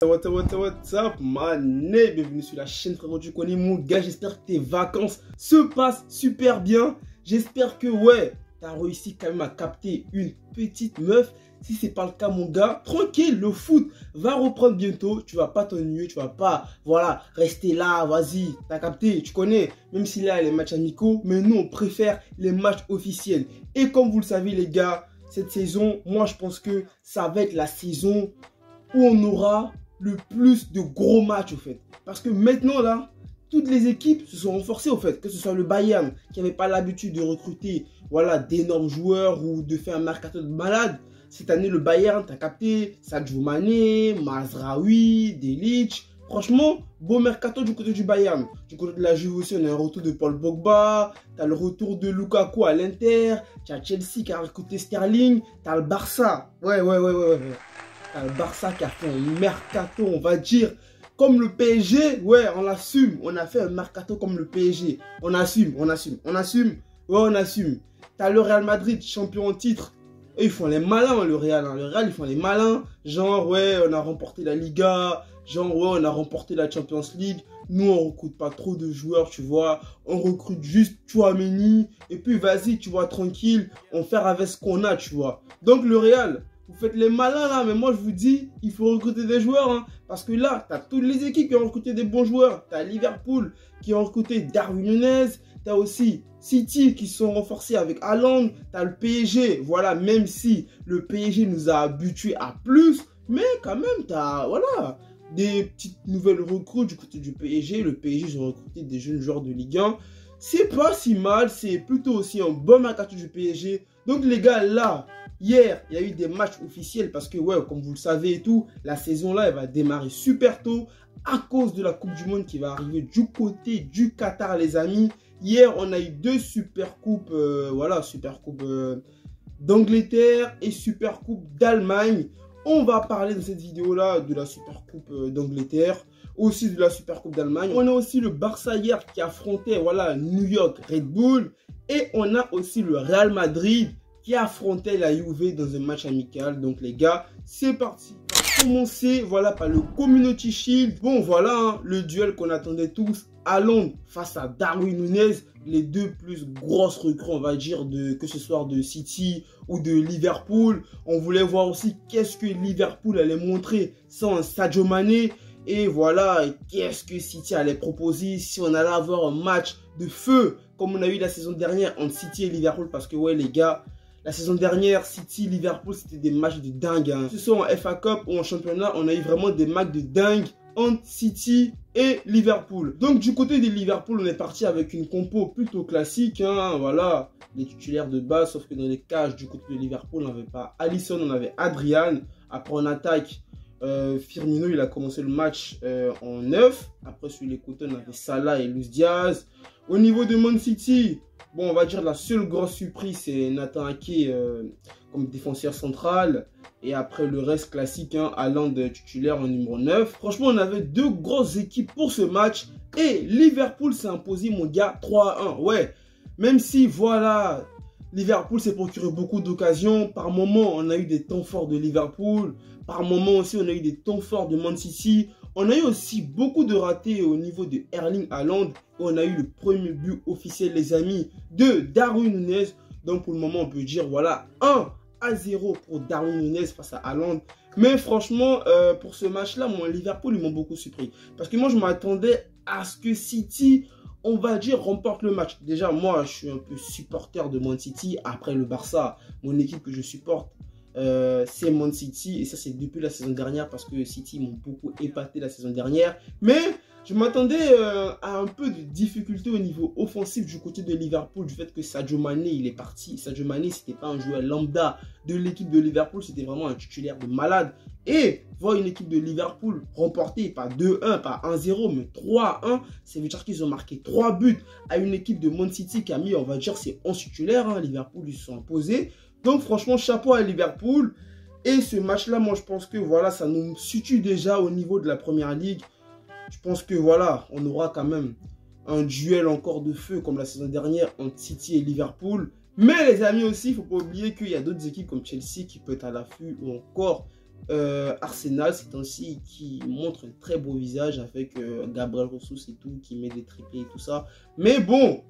What's up, mané? Bienvenue sur la chaîne, frérot. Tu connais mon gars. J'espère que tes vacances se passent super bien. J'espère que, ouais, t'as réussi quand même à capter une petite meuf. Si c'est pas le cas, mon gars, tranquille, le foot va reprendre bientôt. Tu vas pas t'ennuyer, tu vas pas, voilà, rester là, vas-y, t'as capté, tu connais. Même si là, il y a les matchs amicaux, mais nous, on préfère les matchs officiels. Et comme vous le savez, les gars, cette saison, moi, je pense que ça va être la saison où on aura le plus de gros matchs, au fait. Parce que maintenant, là, toutes les équipes se sont renforcées, au fait. Que ce soit le Bayern, qui n'avait pas l'habitude de recruter, voilà, d'énormes joueurs ou de faire un mercato de malade. Cette année, le Bayern, t'as capté, Sadio Mané, Mazraoui, Delic. Franchement, beau mercato du côté du Bayern. Du côté de la Juve aussi, on a un retour de Paul Pogba. T'as le retour de Lukaku à l'Inter. T'as Chelsea qui a recruté Sterling. T'as le Barça. Ouais. T'as le Barça qui a fait un mercato, on va dire, comme le PSG. Ouais, on l'assume. On a fait un mercato comme le PSG. On assume. Ouais, on assume. T'as le Real Madrid, champion en titre. Et ils font les malins, le Real. Le Real, ils font les malins. Genre, ouais, on a remporté la Liga. Genre, ouais, on a remporté la Champions League. Nous, on recrute pas trop de joueurs, tu vois. On recrute juste Tchouaméni. Et puis, vas-y, tu vois, tranquille. On fait avec ce qu'on a, tu vois. Donc, le Real, vous faites les malins, là. Mais moi, je vous dis, il faut recruter des joueurs, hein. Parce que là, tu as toutes les équipes qui ont recruté des bons joueurs. Tu as Liverpool qui ont recruté Darwin Nunez. Tu as aussi City qui sont renforcés avec Haaland. Tu as le PSG. Voilà, même si le PSG nous a habitués à plus. Mais quand même, tu as, voilà, des petites nouvelles recrues du côté du PSG. Le PSG, ils ont recruté des jeunes joueurs de Ligue 1. C'est pas si mal. C'est plutôt aussi un bon mercato du PSG. Donc, les gars, là, hier, il y a eu des matchs officiels parce que, ouais, comme vous le savez et tout, la saison là, elle va démarrer super tôt à cause de la Coupe du Monde qui va arriver du côté du Qatar, les amis. Hier, on a eu deux super coupes, voilà, super coupe d'Angleterre et super coupe d'Allemagne. On va parler dans cette vidéo là de la super coupe d'Angleterre, aussi de la super coupe d'Allemagne. On a aussi le Barça hier qui affrontait, voilà, New York Red Bull. Et on a aussi le Real Madrid qui affrontait la Juve dans un match amical. Donc les gars, c'est parti. On va commencer, voilà, par le Community Shield. Bon, voilà, hein, le duel qu'on attendait tous. Haaland face à Darwin Nunez, les deux plus grosses recrues, on va dire, que ce soit de City ou de Liverpool. On voulait voir aussi qu'est-ce que Liverpool allait montrer sans un Sadio Mané. Et voilà, qu'est-ce que City allait proposer si on allait avoir un match de feu comme on a eu la saison dernière entre City et Liverpool. Parce que ouais les gars, la saison dernière, City, Liverpool, c'était des matchs de dingue, hein. Que ce soit en FA Cup ou en championnat, on a eu vraiment des matchs de dingue entre City et Liverpool. Donc du côté de Liverpool, on est parti avec une compo plutôt classique, hein, voilà, les titulaires de base, sauf que dans les cages du côté de Liverpool, on n'avait pas Alisson, on avait Adrian. Après en attaque, Firmino, il a commencé le match en 9. Après sur les côtés, on avait Salah et Luis Diaz. Au niveau de Man City, bon, on va dire la seule grosse surprise, c'est Nathan Ake comme défenseur central. Et après le reste classique, hein, Haaland titulaire en numéro 9. Franchement, on avait deux grosses équipes pour ce match. Et Liverpool s'est imposé, mon gars, 3-1. Ouais, même si, voilà, Liverpool s'est procuré beaucoup d'occasions. Par moments, on a eu des temps forts de Liverpool. Par moments aussi, on a eu des temps forts de Man City. On a eu aussi beaucoup de ratés au niveau de Erling Haaland. Et on a eu le premier but officiel, les amis, de Darwin Nunez. Donc pour le moment, on peut dire, voilà, 1-0 pour Darwin Nunez face à Haaland. Mais franchement, pour ce match-là, moi, Liverpool, ils m'ont beaucoup surpris. Parce que moi, je m'attendais à ce que City, on va dire, remporte le match. Déjà, moi, je suis un peu supporter de Man City. Après le Barça, mon équipe que je supporte, c'est Man City. Et ça, c'est depuis la saison dernière parce que City m'ont beaucoup épaté la saison dernière. Mais je m'attendais à un peu de difficulté au niveau offensif du côté de Liverpool, du fait que Sadio Mané, il est parti. Sadio Mané, c'était pas un joueur lambda de l'équipe de Liverpool, c'était vraiment un titulaire de malade. Et voir une équipe de Liverpool remporter pas 2-1, pas 1-0, mais 3-1, ça veut dire qu'ils ont marqué 3 buts à une équipe de Man City qui a mis, on va dire, ses 11 titulaires. Hein. Liverpool, ils se sont imposés. Donc franchement, chapeau à Liverpool. Et ce match-là, moi, je pense que voilà, ça nous situe déjà au niveau de la Première Ligue. Je pense que voilà, on aura quand même un duel encore de feu comme la saison dernière entre City et Liverpool. Mais les amis aussi, il ne faut pas oublier qu'il y a d'autres équipes comme Chelsea qui peut être à l'affût ou encore Arsenal, c'est ainsi qui montre un très beau visage avec Gabriel Jesus et tout, qui met des triplés et tout ça. Mais bon,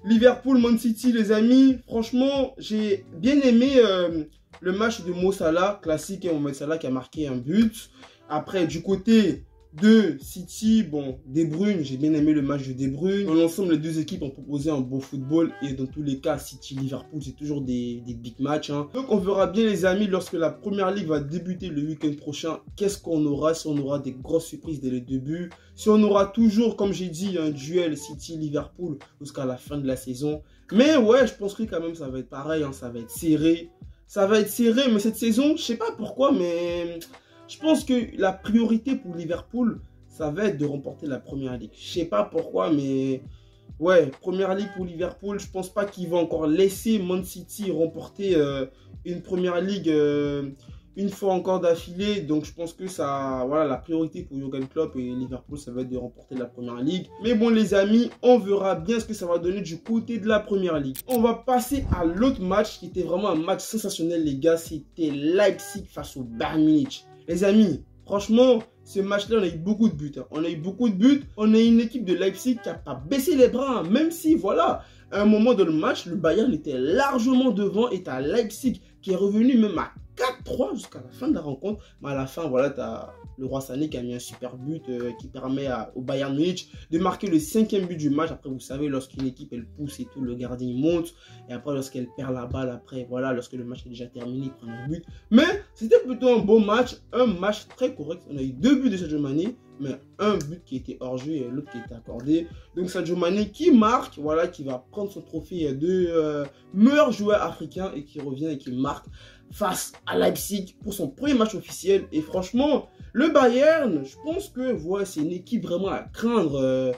Liverpool, Man City, les amis, franchement, j'ai bien aimé le match de Mo Salah, classique, et Mohamed Salah qui a marqué un but. Après, du côté de City, bon, De Bruyne, j'ai bien aimé le match de De Bruyne. Dans l'ensemble, les deux équipes ont proposé un beau football et dans tous les cas, City-Liverpool, c'est toujours des big matchs. Hein. Donc, on verra bien, les amis, lorsque la Première Ligue va débuter le week-end prochain, qu'est-ce qu'on aura, si on aura des grosses surprises dès le début, si on aura toujours, comme j'ai dit, un duel City-Liverpool jusqu'à la fin de la saison. Mais ouais, je pense que quand même, ça va être pareil, hein, ça va être serré. Ça va être serré, mais cette saison, je sais pas pourquoi, mais je pense que la priorité pour Liverpool, ça va être de remporter la Première Ligue. Je sais pas pourquoi, mais ouais, Première Ligue pour Liverpool, je pense pas qu'ils vont encore laisser Man City remporter une Première Ligue une fois encore d'affilée. Donc je pense que ça, voilà, la priorité pour Jürgen Klopp et Liverpool, ça va être de remporter la Première Ligue. Mais bon les amis, on verra bien ce que ça va donner du côté de la Première Ligue. On va passer à l'autre match qui était vraiment un match sensationnel les gars. C'était Leipzig face au Bayern Munich. Les amis, franchement, ce match-là, on a eu beaucoup de buts. Hein. On a eu beaucoup de buts. On a une équipe de Leipzig qui n'a pas baissé les bras. Hein. Même si, voilà, à un moment dans le match, le Bayern était largement devant. Et tu as Leipzig qui est revenu même à 4-3 jusqu'à la fin de la rencontre. Mais à la fin, voilà, tu as le Roi Sané qui a mis un super but qui permet au Bayern Munich de marquer le 5e but du match. Après, vous savez, lorsqu'une équipe, elle pousse et tout, le gardien monte. Et après, lorsqu'elle perd la balle, après, voilà, lorsque le match est déjà terminé, il prend le but. Mais c'était plutôt un bon match, un match très correct. On a eu 2 buts de Sadio Mané, mais un but qui était hors jeu et l'autre qui était accordé. Donc Sadio Mané qui marque, voilà, qui va prendre son trophée de meilleur joueur africain et qui revient et qui marque face à Leipzig pour son premier match officiel. Et franchement, le Bayern, je pense que ouais, c'est une équipe vraiment à craindre,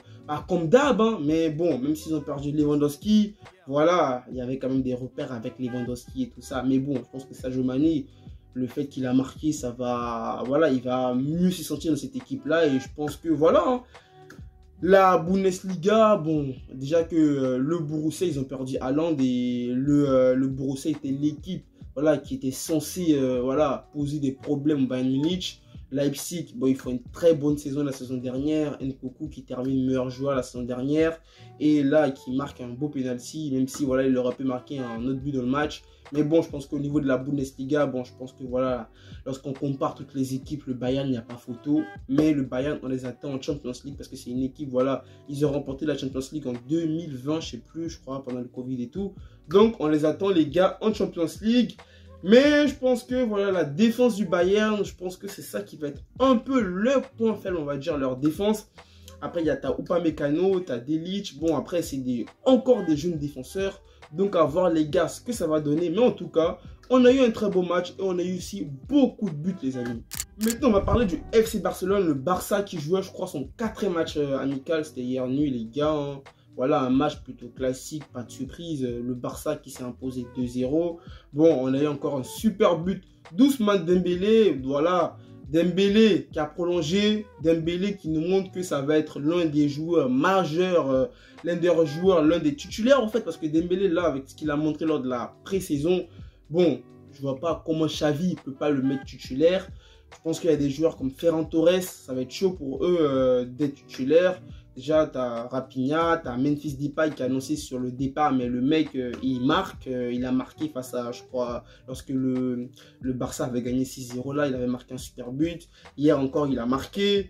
comme d'hab. Hein, mais bon, même s'ils ont perdu Lewandowski, voilà, il y avait quand même des repères avec Lewandowski et tout ça. Mais bon, je pense que Sadio Mané, le fait qu'il a marqué, ça va, voilà, il va mieux se sentir dans cette équipe-là. Et je pense que voilà, hein, la Bundesliga, bon, déjà que le Borussia, ils ont perdu Haaland et le Borussia était l'équipe, voilà, qui était censée, voilà, poser des problèmes au Bayern Munich. Leipzig, bon, ils font une très bonne saison la saison dernière. Nkunku qui termine meilleur joueur la saison dernière. Et là, qui marque un beau penalty, même si, voilà, il aurait pu marquer un autre but dans le match. Mais bon, je pense qu'au niveau de la Bundesliga, bon, je pense que voilà, lorsqu'on compare toutes les équipes, le Bayern, il n'y a pas photo. Mais le Bayern, on les attend en Champions League parce que c'est une équipe, voilà, ils ont remporté la Champions League en 2020, je sais plus, je crois, pendant le Covid et tout. Donc, on les attend, les gars, en Champions League. Mais je pense que voilà, la défense du Bayern, je pense que c'est ça qui va être un peu le point faible, on va dire, leur défense. Après, il y a ta Upamecano, tu as Delic. Bon, après, c'est encore des jeunes défenseurs. Donc, à voir les gars ce que ça va donner. Mais en tout cas, on a eu un très beau match et on a eu aussi beaucoup de buts, les amis. Maintenant, on va parler du FC Barcelone, le Barça qui jouait, je crois, son 4e match amical. C'était hier nuit, les gars. Hein. Voilà, un match plutôt classique, pas de surprise. Le Barça qui s'est imposé 2-0. Bon, on a eu encore un super but d'Ousmane Dembélé. Voilà, Dembélé qui a prolongé. Dembélé qui nous montre que ça va être l'un des joueurs majeurs, l'un des joueurs, l'un des titulaires en fait. Parce que Dembélé, là, avec ce qu'il a montré lors de la pré-saison, bon, je vois pas comment Xavi ne peut pas le mettre titulaire. Je pense qu'il y a des joueurs comme Ferran Torres, ça va être chaud pour eux d'être titulaires. Déjà, tu as Raphinha, tu as Memphis Depay qui a annoncé sur le départ, mais le mec, il marque. Il a marqué face à, je crois, lorsque le Barça avait gagné 6-0 là, il avait marqué un super but. Hier encore, il a marqué.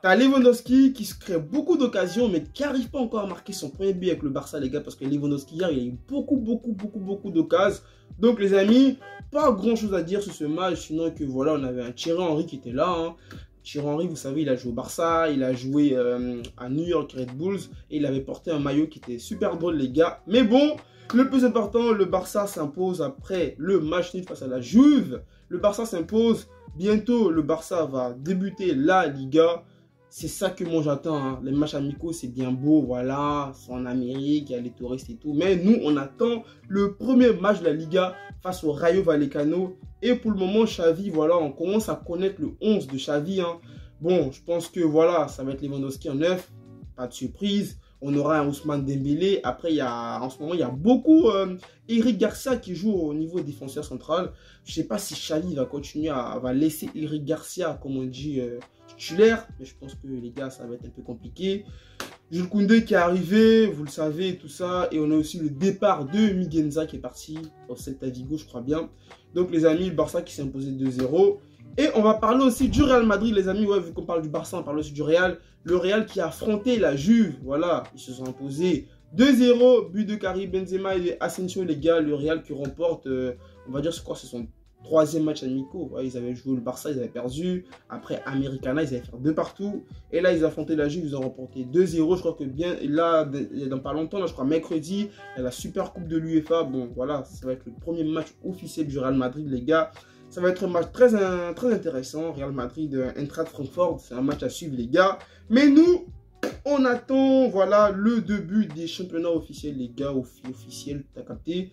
Tu as Lewandowski qui se crée beaucoup d'occasions, mais qui n'arrive pas encore à marquer son premier but avec le Barça, les gars, parce que Lewandowski, hier, il a eu beaucoup d'occasions. Donc, les amis, pas grand-chose à dire sur ce match, sinon que voilà, on avait un Thierry Henry qui était là, hein. Thierry Henry, vous savez, il a joué au Barça, il a joué à New York Red Bulls et il avait porté un maillot qui était super drôle, les gars. Mais bon, le plus important, le Barça s'impose après le match nul face à la Juve. Le Barça s'impose. Bientôt, le Barça va débuter la Liga. C'est ça que moi j'attends. Hein. Les matchs amicaux, c'est bien beau, voilà. C'est en Amérique, il y a les touristes et tout. Mais nous, on attend le premier match de la Liga face au Rayo Vallecano. Et pour le moment, Xavi, voilà, on commence à connaître le 11 de Xavi. Hein. Bon, je pense que voilà, ça va être Lewandowski en 9. Pas de surprise. On aura un Ousmane Dembélé. Après, en ce moment, il y a beaucoup Eric Garcia qui joue au niveau défenseur central. Je ne sais pas si Xavi va continuer va laisser Eric Garcia, comme on dit, titulaire. Mais je pense que les gars, ça va être un peu compliqué. Jules Koundé qui est arrivé, vous le savez, tout ça. Et on a aussi le départ de Miguenza qui est parti au Celta Vigo, je crois bien. Donc les amis, le Barça qui s'est imposé 2-0. Et on va parler aussi du Real Madrid, les amis. Ouais, vu qu'on parle du Barça, on parle aussi du Real. Le Real qui a affronté la Juve. Voilà, ils se sont imposés 2-0. But de Karim Benzema et Asensio, les gars. Le Real qui remporte, on va dire, c'est quoi, c'est son 3e match amicaux. Ouais, ils avaient joué le Barça, ils avaient perdu. Après, Americana, ils avaient fait 2 partout. Et là, ils ont affronté la Juve, ils ont remporté 2-0. Je crois que bien, et là, dans pas longtemps, là, je crois mercredi, il y a la Super Coupe de l'UEFA. Bon, voilà, ça va être le premier match officiel du Real Madrid, les gars. Ça va être un match très intéressant. Real Madrid, Eintracht Francfort, c'est un match à suivre, les gars. Mais nous, on attend, voilà, le début des championnats officiels, les gars, officiels, t'as capté.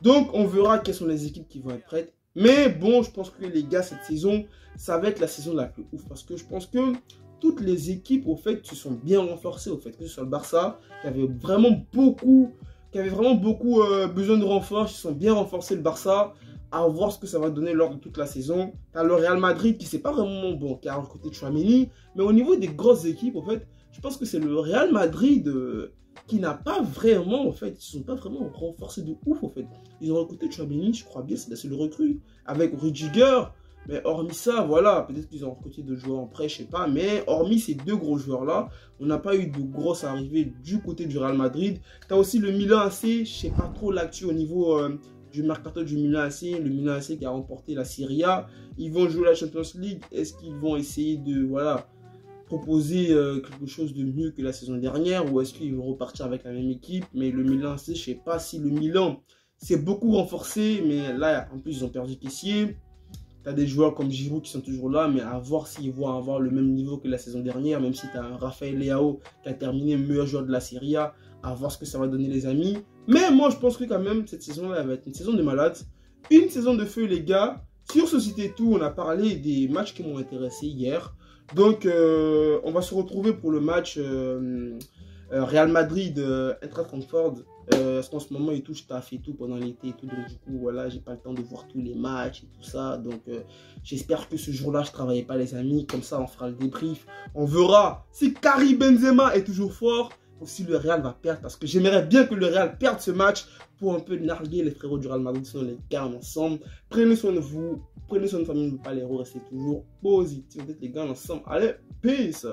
Donc, on verra quelles sont les équipes qui vont être prêtes. Mais bon, je pense que les gars, cette saison, ça va être la saison la plus ouf. Parce que je pense que toutes les équipes, au fait, se sont bien renforcées. Au fait, que ce soit le Barça, qui avait vraiment beaucoup besoin de renforts. Ils se sont bien renforcés, le Barça. À voir ce que ça va donner lors de toute la saison. Tu as le Real Madrid qui c'est pas vraiment bon, qui a recruté Tchouaméni. Mais au niveau des grosses équipes, en fait, je pense que c'est le Real Madrid qui n'a pas vraiment, en fait, ils ne sont pas vraiment renforcés de ouf, en fait. Ils ont recruté Tchouaméni, je crois bien, c'est la seule recrue, avec Rudiger. Mais hormis ça, voilà, peut-être qu'ils ont recruté d'autres joueurs en prêt, je sais pas. Mais hormis ces 2 gros joueurs-là, on n'a pas eu de grosses arrivées du côté du Real Madrid. Tu as aussi le Milan AC, je sais pas trop l'actu au niveau du mercato du Milan AC. Le Milan AC qui a remporté la Serie A. Ils vont jouer la Champions League. Est-ce qu'ils vont essayer de, voilà, proposer quelque chose de mieux que la saison dernière, ou est-ce qu'ils vont repartir avec la même équipe? Mais le Milan AC, je ne sais pas si le Milan s'est beaucoup renforcé, mais là, en plus, ils ont perdu Kessié. Tu as des joueurs comme Giroud qui sont toujours là, mais à voir s'ils vont avoir le même niveau que la saison dernière, même si tu as un Rafael Leao qui a terminé meilleur joueur de la Serie A, à voir ce que ça va donner, les amis. Mais moi, je pense que quand même, cette saison-là va être une saison de malade, une saison de feu, les gars. Sur Société Tout, on a parlé des matchs qui m'ont intéressé hier. Donc, on va se retrouver pour le match Real Madrid, Eintracht Francfort. Parce qu'en ce moment, et tout, je taffe et tout pendant l'été et tout. Donc, du coup, voilà, j'ai pas le temps de voir tous les matchs et tout ça. Donc, j'espère que ce jour-là, je travaillais pas, les amis. Comme ça, on fera le débrief. On verra si Karim Benzema est toujours fort ou si le Real va perdre. Parce que j'aimerais bien que le Real perde ce match pour un peu narguer les frérots du Real Madrid. Sinon, les gars, ensemble. Prenez soin de vous. Prenez soin de famille, ne pas les rester toujours positifs. Les gars, ensemble. Allez, peace!